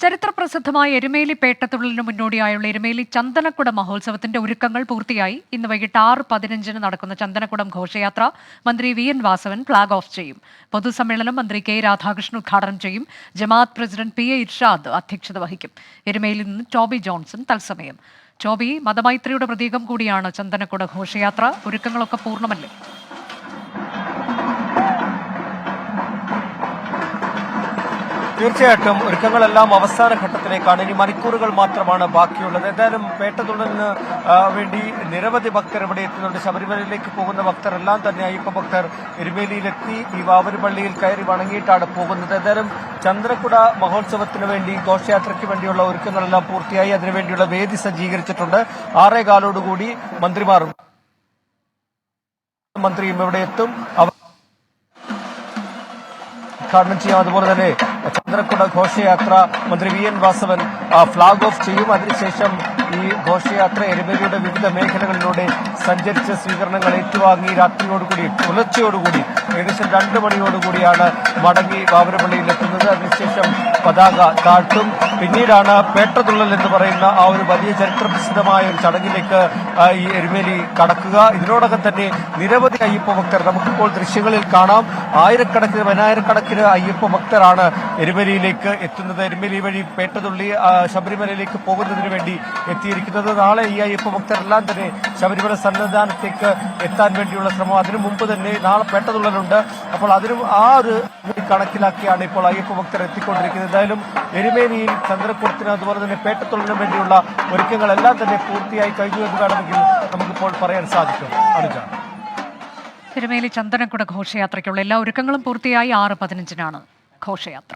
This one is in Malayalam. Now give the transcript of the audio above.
ചരിത്രപ്രസിദ്ധമായ എരുമേലി പേട്ടതുള്ളലിന് മുന്നോടിയായുള്ള എരുമേലി ചന്ദനക്കുടം മഹോത്സവത്തിന്റെ ഒരുക്കങ്ങൾ പൂർത്തിയായി. ഇന്ന് വൈകിട്ട് 6:15 നടക്കുന്ന ചന്ദനക്കുടം ഘോഷയാത്ര മന്ത്രി വി എൻ വാസവൻ ഫ്ളാഗ് ഓഫ് ചെയ്യും. പൊതുസമ്മേളനം മന്ത്രി കെ രാധാകൃഷ്ണൻ ഉദ്ഘാടനം ചെയ്യും. ജമാഅത്ത് പ്രസിഡന്റ് പി എ ഇർഷാദ് അധ്യക്ഷത വഹിക്കും. എരുമേലിയിൽ നിന്ന് ടോബി ജോൺസൺ തത്സമയം. ടോബി, മതമൈത്രിയുടെ പ്രതീകം കൂടിയാണ് ചന്ദനക്കുട ഘോഷയാത്ര. ഒരുക്കങ്ങളൊക്കെ പൂർണ്ണമല്ലേ? തീർച്ചയായിട്ടും ഒരുക്കങ്ങളെല്ലാം അവസാന ഘട്ടത്തിലേക്കാണ്. ഇനി മണിക്കൂറുകൾ മാത്രമാണ് ബാക്കിയുള്ളത്. എന്തായാലും പേട്ടതുള്ളലിന് വേണ്ടി നിരവധി ഭക്തർ ഇവിടെ എത്തുന്നുണ്ട്. ശബരിമലയിലേക്ക് പോകുന്ന ഭക്തരെല്ലാം തന്നെ അയ്യപ്പ ഭക്തർ എരുമേലിയിലെത്തി ഈ വാവരുപള്ളിയിൽ കയറി വണങ്ങിയിട്ടാണ് പോകുന്നത്. എന്തായാലും ചന്ദ്രക്കുട മഹോത്സവത്തിന് വേണ്ടി ഘോഷയാത്രയ്ക്ക് വേണ്ടിയുള്ള ഒരുക്കങ്ങളെല്ലാം പൂർത്തിയായി. അതിനുവേണ്ടിയുള്ള വേദി സജ്ജീകരിച്ചിട്ടുണ്ട്. 6:15 മന്ത്രിയും ഇവിടെ എത്തും. ഉദ്ഘാടനം ചെയ്യും. അതുപോലെ തന്നെ ചന്ദ്രക്കുട ഘോഷയാത്ര മന്ത്രി വി എൻ വാസവൻ ഫ്ളാഗ് ഓഫ് ചെയ്യും. അതിനുശേഷം ഈ ഘോഷയാത്ര എരുമേലിയുടെ വിവിധ മേഖലകളിലൂടെ സഞ്ചരിച്ച് സ്വീകരണങ്ങൾ ഏറ്റുവാങ്ങി രാത്രിയോടുകൂടി പുലർച്ചയോടുകൂടി ഏകദേശം 2 മണിയോടുകൂടിയാണ് മടങ്ങി വാവരപ്പള്ളിയിലെത്തുന്നത്. അതിനുശേഷം പതാക താഴ്ത്തും. പിന്നീടാണ് പേട്ടതുള്ളൽ എന്ന് പറയുന്ന ആ ഒരു വലിയ ചരിത്രപ്രസിദ്ധമായ ഒരു ചടങ്ങിലേക്ക് ഈ എരുമേലി കടക്കുക. ഇതിനോടകം തന്നെ നിരവധി അയ്യപ്പ ഭക്തർ നമുക്കിപ്പോൾ ദൃശ്യങ്ങളിൽ കാണാം. ആയിരക്കണക്കിന് 10,000-കണക്കിന് അയ്യപ്പ ഭക്തരാണ് എരുമേലിയിലേക്ക് എത്തുന്നത്. എരുമേലി വഴി പേട്ടതുള്ളി ശബരിമലയിലേക്ക് പോകുന്നതിന് വേണ്ടി എത്തിയിരിക്കുന്നത്. നാളെ ഈ അയ്യപ്പ ഭക്തരെല്ലാം തന്നെ ശബരിമല സന്നിധാനത്തേക്ക് എത്താൻ വേണ്ടിയുള്ള ശ്രമം. അതിനു മുമ്പ് തന്നെ നാളെ പേട്ടതുള്ളലുണ്ട്. അപ്പോൾ അതിനും ആ ഒരു കണക്കിലാക്കിയാണ് ഇപ്പോൾ അയ്യപ്പ ഭക്തർ എത്തിക്കൊണ്ടിരിക്കുന്നത്. എന്തായാലും എരുമേലിയിൽ ചന്ദ്രക്കുടത്തിന് അതുപോലെ തന്നെ പേട്ടതുള്ളലിന് വേണ്ടിയുള്ള ഒരുക്കങ്ങളെല്ലാം തന്നെ പൂർത്തിയായി കഴിഞ്ഞു എന്ന് വേണമെങ്കിൽ നമുക്കിപ്പോൾ പറയാൻ സാധിക്കും. അനുജ, എരുമേലി ചന്ദനക്കുട ഘോഷയാത്രയ്ക്കുള്ള എല്ലാ ഒരുക്കങ്ങളും പൂർത്തിയായി. 6:15 ഘോഷയാത്ര.